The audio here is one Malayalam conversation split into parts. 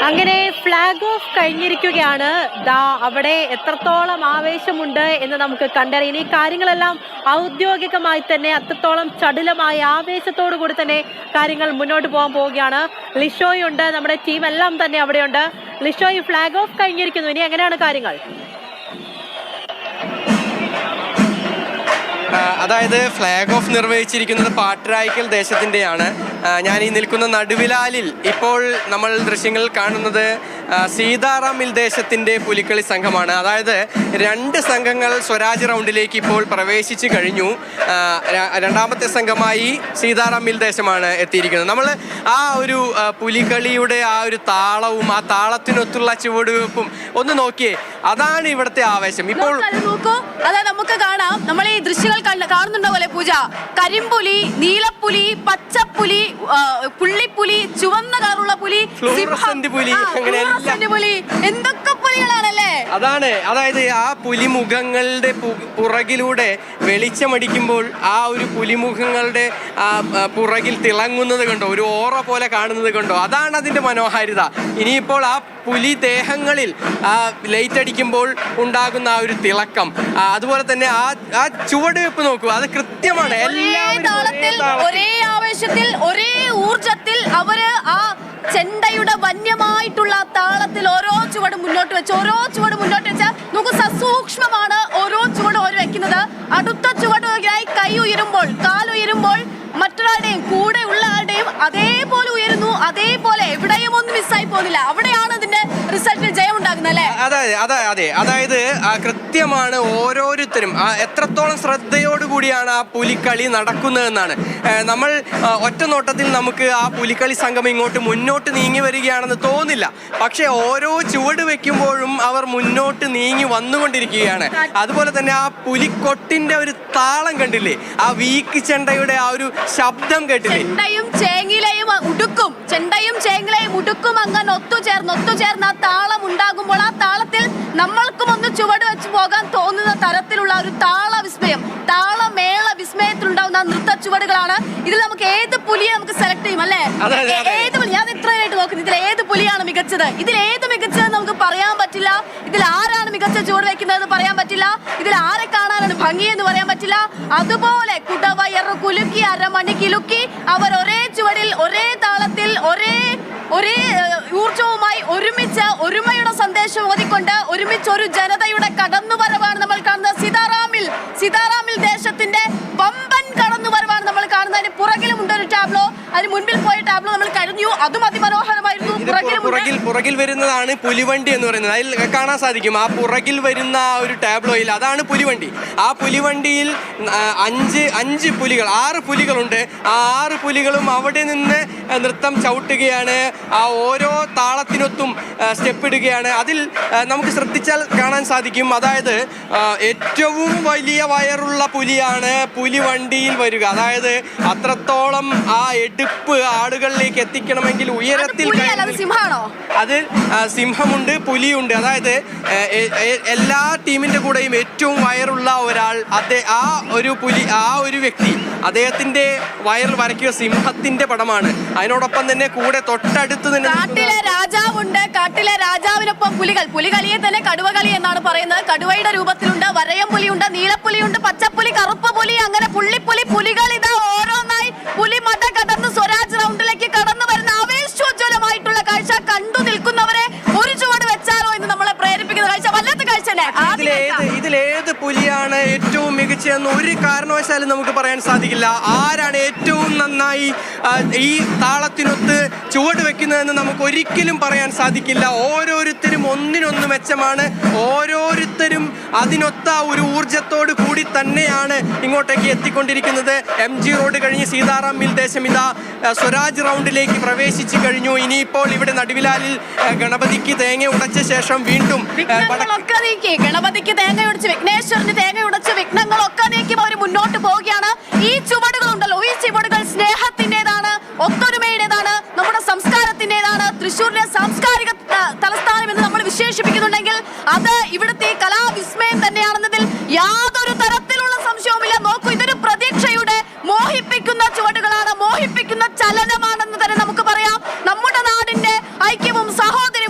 അങ്ങനെ ഫ്ലാഗ് ഓഫ് കഴിഞ്ഞിരിക്കുകയാണ്. ദാ അവിടെ എത്രത്തോളം ആവേശമുണ്ട് എന്ന് നമുക്ക് കണ്ടറിയാം. ഈ കാര്യങ്ങളെല്ലാം ഔദ്യോഗികമായി തന്നെ അത്രത്തോളം ചടുലമായ ആവേശത്തോടു കൂടി തന്നെ കാര്യങ്ങൾ മുന്നോട്ട് പോകാൻ പോവുകയാണ്. ലിഷോയുണ്ട്, നമ്മുടെ ടീം എല്ലാം തന്നെ അവിടെയുണ്ട്. ലിഷോയ്, ഫ്ലാഗ് ഓഫ് കഴിഞ്ഞിരിക്കുന്നു, ഇനി എങ്ങനെയാണ് കാര്യങ്ങൾ? അതായത് ഫ്ലാഗ് ഓഫ് നിർവഹിച്ചിരിക്കുന്നത് പാട്രായിക്കൽ ദേശത്തിൻ്റെയാണ്. ഞാൻ ഈ നിൽക്കുന്ന നടുവിലാലിൽ ഇപ്പോൾ നമ്മൾ ദൃശ്യങ്ങളിൽ കാണുന്നത് സീതാറാം മിൽ ദേശത്തിൻ്റെ പുലിക്കളി സംഘമാണ്. അതായത് 2 സംഘങ്ങൾ സ്വരാജ് റൗണ്ടിലേക്ക് ഇപ്പോൾ പ്രവേശിച്ചു കഴിഞ്ഞു. രണ്ടാമത്തെ സംഘമായി സീതാറാം മിൽ ദേശമാണ് എത്തിയിരിക്കുന്നത്. നമ്മൾ ആ ഒരു പുലികളിയുടെ ആ ഒരു താളവും ആ താളത്തിനൊത്തുള്ള ചുവടുവെപ്പും ഒന്ന് നോക്കിയേ, അതാണ് ഇവിടുത്തെ ആവേശം. ഇപ്പോൾ നമുക്ക് കാണാം, നമ്മൾ ഈ ദൃശ്യങ്ങൾ കാണുന്നുണ്ടോ പോലെ പൂജ, കരിമ്പുലി, നീലപ്പുലി, പച്ചപ്പുലി, പുള്ളിപ്പുലി, ചുവന്ന കളറുള്ള പുലി, പുലി, എന്തൊക്കെ പുലികളാണല്ലേ. അതായത് ആ പുലിമുഖങ്ങളുടെ പുറകിലൂടെ വെളിച്ചമടിക്കുമ്പോൾ ആ ഒരു പുലിമുഖങ്ങളുടെ പുറകിൽ തിളങ്ങുന്നത് കണ്ടോ, ഒരു ഓറ പോലെ കാണുന്നത് കണ്ടോ, അതാണ് അതിന്റെ മനോഹാരിത. ഇനിയിപ്പോൾ ആ പുലി ദേഹങ്ങളിൽ ലൈറ്റ് അടിക്കുമ്പോൾ ഉണ്ടാകുന്ന ആ ഒരു തിളക്കം, അതുപോലെ തന്നെ ആ ചുവടുവെപ്പ് നോക്കൂ, അത് കൃത്യമാണ്. ഒരേ ആവേശത്തിൽ, ഒരേ ഊർജത്തിൽ അവര് ആ ചെണ്ടയുടെ വന്യമായിട്ടുള്ള താളത്തിൽ ഓരോ ചുവട് മുന്നോട്ട് വെച്ച് നമുക്ക് സസൂക്ഷ്മമാണ് ഓരോ ചുവട് ഓരോ വെക്കുന്നത്. അടുത്ത ചുവടുമായി കൈ ഉയരുമ്പോൾ, കാലുയരുമ്പോൾ മറ്റൊരാളുടെയും കൂടെ ഉള്ള ആളുടെയും അതേപോലെ ഉയരുന്നു. അതേപോലെ എവിടെയും ഒന്നും മിസ്സായി പോകുന്നില്ല. അവിടെയാണ് ഇതിന്റെ റിസൾട്ടിൽ ജയം ഉണ്ടാകുന്നത് അല്ലേ? അതായത് കൃത്യമാണ്. ഓരോരുത്തരും എത്രത്തോളം ശ്രദ്ധയോടുകൂടിയാണ് ആ പുലിക്കളി നടക്കുന്നതെന്നാണ്. നമ്മൾ ഒറ്റ നോട്ടത്തിൽ നമുക്ക് ആ പുലിക്കളി സംഘം ഇങ്ങോട്ട് മുന്നോട്ട് നീങ്ങി വരികയാണെന്ന് തോന്നില്ല. പക്ഷെ ഓരോ ചുവട് വെക്കുമ്പോഴും അവർ മുന്നോട്ട് നീങ്ങി വന്നുകൊണ്ടിരിക്കുകയാണ്. അതുപോലെ തന്നെ ആ പുലിക്കൊട്ടിന്റെ ഒരു താളം കണ്ടില്ലേ, ആ വീക്ക് ചെണ്ടയുടെ ആ ഒരു ശബ്ദം കേട്ടില്ലേ. ചെണ്ടയും ചേങ്ങിലയും ഉടുക്കും അങ്ങനെ ഒത്തുചേർന്ന് ആ താളം ഉണ്ടാകുമ്പോൾ ആ താളത്തിൽ നമ്മൾക്കും ഒന്ന് ചുവട് വെച്ച് പോകാൻ തോന്നുന്ന തരത്തിലുള്ള ഒരു താളമേള വിസ്മയത്തിലുണ്ടാവുന്ന നൃത്ത ചുവടുകളാണ്. ഇതിൽ നമുക്ക് ഏത് പുലിയെ നമുക്ക് സെലക്ട് ചെയ്യും അല്ലേ? ഏത് പുലി, ഞാൻ ഇത്രയായിട്ട് നോക്കുന്നത്, ഇതിൽ ഏത് പുലിയാണ് മികച്ചത്, ഇതിൽ ഏത് മികച്ചതെന്ന് നമുക്ക് പറയാൻ പറ്റില്ല. ഇതിൽ ആരാണ് മികച്ച ചുവട് വെക്കുന്നതെന്ന് പറയാൻ പറ്റില്ല. ഇതിൽ ആരെ കാണാനാണ് ഭംഗി എന്ന് പറയാൻ പറ്റില്ല. അതുപോലെ കുടവയറ് കുലുക്കി അരമണി കിലുക്കി അവർ ഒരേ ചുവടിൽ, ഒരേ താളത്തിൽ, ഒരേ ഊർജവുമായി ഒരുമിച്ച് ഒരുമയുടെ സന്ദേശം ഓതിക്കൊണ്ട് ഒരുമിച്ച് ഒരു ജനതയുടെ കടന്നുവരവാണ് നമ്മൾ കാണുന്നത്. സീതാറാമിൽ ദേശത്തിന്റെ വമ്പൻ കടന്നുവരവാണ് നമ്മൾ കാണുന്നത്. അതിന് പുറകിലുമുണ്ട് ഒരു ടാബ്ലോ, അതിന് മുൻപിൽ പോയ ടാബ്ലോ നമ്മൾ കഴിഞ്ഞു, അതും അതിമനോഹരമായിരുന്നു. പുറകിൽ വരുന്നതാണ് പുലിവണ്ടി എന്ന് പറയുന്നത്. അതിൽ കാണാൻ സാധിക്കും ആ പുറകിൽ വരുന്ന ആ ഒരു ടാബ്ലോയിൽ, അതാണ് പുലിവണ്ടി. ആ പുലിവണ്ടിയിൽ 6 പുലികളുണ്ട്. ആ 6 പുലികളും അവിടെ നിന്ന് നൃത്തം ചവിട്ടുകയാണ്. ആ ഓരോ താളത്തിനൊത്തും സ്റ്റെപ്പ് ഇടുകയാണ്. അതിൽ നമുക്ക് ശ്രദ്ധിച്ചാൽ കാണാൻ സാധിക്കും, അതായത് ഏറ്റവും വലിയ വയറുള്ള പുലിയാണ് പുലിവണ്ടിയിൽ വരിക. അതായത് അത്രത്തോളം ആ എടുപ്പ് ആളുകളിലേക്ക് എത്തിക്കണമെങ്കിൽ ഉയരത്തിൽ അത് സിംഹമുണ്ട്, പുലിയുണ്ട്. അതായത് എല്ലാ ടീമിന്റെ കൂടെയും ഏറ്റവും വയറുള്ള ഒരാൾ, ആ ഒരു വ്യക്തി, അദ്ദേഹത്തിന്റെ വയറിൽ വരയ്ക്കുക സിംഹത്തിന്റെ പടമാണ്. അതിനോടൊപ്പം തന്നെ കൂടെ തൊട്ടടുത്ത് തന്നെ കാട്ടിലെ രാജാവുണ്ട്. കാട്ടിലെ രാജാവിനൊപ്പം പുലികളിയെ തന്നെ കടുവകളി എന്നാണ് പറയുന്നത്. കടുവയുടെ രൂപത്തിലുണ്ട്, വരയം പുലിയുണ്ട്, നീലപ്പുലിയുണ്ട്, പച്ചപ്പുലി, കറുപ്പ് പുലി, അങ്ങനെ പുലികൾ ഇതാ ഓരോന്നായി പുലി മത കടന്ന് സ്വരാജ് റൗണ്ടിലേക്ക് കടന്നു വരുന്ന ആവേശോജ്വലമായിട്ടുള്ള കാഴ്ച കണ്ടു നിൽക്കുന്നവരെ ഒരു ചുവട് വെച്ചാലോ എന്ന് നമ്മളെ പ്രേരിപ്പിക്കുന്ന കാഴ്ച, വല്ലാത്ത കാഴ്ച. ഇതിലേത് പുലിയാണ് ഏറ്റവും മികച്ചതെന്ന് ഒരു കാരണവശാലും നമുക്ക് പറയാൻ സാധിക്കില്ല. ആരാണ് ഏറ്റവും നന്നായി ഈ താളത്തിനൊത്ത് ചുവട് വെക്കുന്നതെന്ന് നമുക്ക് ഒരിക്കലും പറയാൻ സാധിക്കില്ല. ഓരോരുത്തരും ഒന്നിനൊന്ന് മെച്ചമാണ്. ഓരോരുത്തരും അതിനൊത്ത ഒരു ഊർജത്തോട് കൂടി തന്നെയാണ് ഇങ്ങോട്ടേക്ക് എത്തിക്കൊണ്ടിരിക്കുന്നത്. MG റോഡ് കഴിഞ്ഞ് സീതാറാം മിൽ ദേശം ഇതാ സ്വരാജ് റൗണ്ടിലേക്ക് പ്രവേശിച്ചു കഴിഞ്ഞു. ഇനിയിപ്പോൾ ഇവിടെ നടുവിലാലിൽ ഗണപതിക്ക് തേങ്ങ ഉടച്ച ശേഷം വീണ്ടും ഗണപതിക്ക് തേങ്ങ ഉടച്ച്, വിഘ്നേശ്വരന് തേങ്ങ ഉടച്ച് വിഘ്നങ്ങളൊക്കെ നീക്കി അവർ മുന്നോട്ട് പോവുകയാണ്. ഈ ചുവടുകളുണ്ടല്ലോ, ഈ ചുവടുകൾ സ്നേഹത്തിൻ്റെതാണ്, ഒത്തൊരുമയുടേതാണ്, നമ്മുടെ സംസ്കാരത്തിൻ്റെതാണ്. തൃശ്ശൂരിലെ സാംസ്കാരിക തലസ്ഥാനം എന്ന് നമ്മൾ വിശേഷിപ്പിക്കുന്നുണ്ടെങ്കിൽ അത് ഇവിടുത്തെ കലാവിസ്മയം തന്നെയാണെന്നതിൽ യാതൊരു തരത്തിലുള്ള സംശയവുമില്ല. നോക്കൂ, ഇതൊരു പ്രതീക്ഷയുടെ മോഹിപ്പിക്കുന്ന ചുവടുകളാണ്, മോഹിപ്പിക്കുന്ന ചലനമാണെന്ന് തന്നെ നമുക്ക് പറയാം. നമ്മുടെ നാടിന്റെ ഐക്യവും സഹോദര്യവും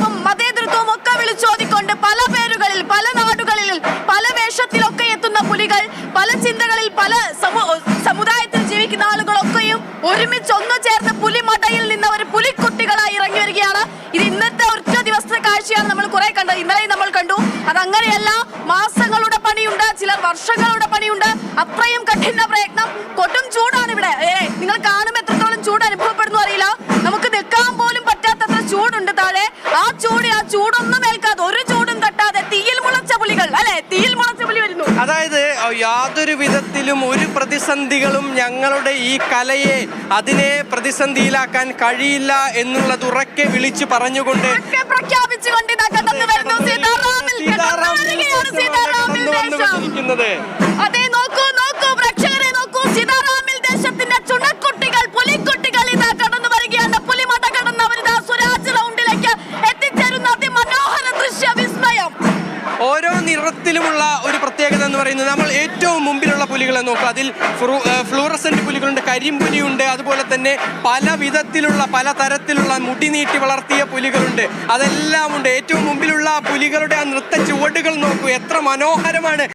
ഒരുമിച്ച് ഒന്നു ചേർന്ന് പുലിമടയിൽ നിന്ന് ഒരു പുലിക്കുട്ടികളായി ഇറങ്ങി വരികയാണ്. ഇത് ഇന്നത്തെ ഒറ്റ ദിവസത്തെ കാഴ്ചയാണ് നമ്മൾ കുറെ കണ്ടത്. ഇന്നലെയും നമ്മൾ കണ്ടു. അതങ്ങനെയല്ല, മാസങ്ങളുടെ പണിയുണ്ട്, ചിലർ വർഷങ്ങളുടെ പണിയുണ്ട്. അത്രയും കഠിന പ്രയത്നം. കൊടും ചൂടാണ് ഇവിടെ. നിങ്ങൾ കാണുമ്പോൾ എത്രത്തോളം ചൂട് അനുഭവപ്പെടുന്നു അറിയില്ല. നമുക്ക് നിൽക്കാൻ പോലും പറ്റാത്തത്ര ചൂടുണ്ട് താഴെ. ആ ചൂടൊന്നും ഏൽക്കാതെ, ഒരു ചൂടും തട്ടാതെ തീയിൽ മുളച്ച പുലികൾ, അല്ലെ, തീയിൽ മുളച്ച പുലി വരുന്നു. അതായത് യാതൊരു വിധത്തിലും ഒരു പ്രതിസന്ധികളും ഞങ്ങളുടെ ഈ കലയെ അതിനെ പ്രതിസന്ധിയിലാക്കാൻ കഴിയില്ല എന്നുള്ളത് ഉറക്കെ വിളിച്ചു പറഞ്ഞുകൊണ്ട് പ്രഖ്യാപിച്ചുകൊണ്ട് ഇതാ കടന്നു വരുന്നു അതെ, നോക്കൂ പ്രേക്ഷകരെ നോക്കൂ, സീതാറാമിൽ ദേശത്തിന്റെ ചുണക്കുട്ടികൾ, പുലിക്കുട്ടികൾ ഇതാ കടന്നു വരികയാണ്. പുലിമട കടന്ന് അവരിതാ സ്വരാജ് റൗണ്ടിലേക്ക് എത്തിച്ചേരുന്ന അതിമനോഹര ദൃശ്യ വിസ്മയം. ഓരോ നിറത്തിലുമുള്ള ഒരു പ്രത്യേകത എന്ന് പറയുന്നത്, നമ്മൾ ഏറ്റവും മുമ്പിലുള്ള പുലികളെ നോക്കുക. അതിൽ ഫ്ലൂറസെന്റ് പുലികളുണ്ട്, കരിമ്പുലിയുണ്ട്, അതുപോലെ തന്നെ പല വിധത്തിലുള്ള പല തരത്തിലുള്ള മുടി നീട്ടി വളർത്തിയ പുലികളുണ്ട്. അതെല്ലാം ഉണ്ട്. ഏറ്റവും മുമ്പിലുള്ള പുലികളുടെ ആ നൃത്ത ചുവടുകൾ നോക്കൂ, എത്ര മനോഹരമാണ്.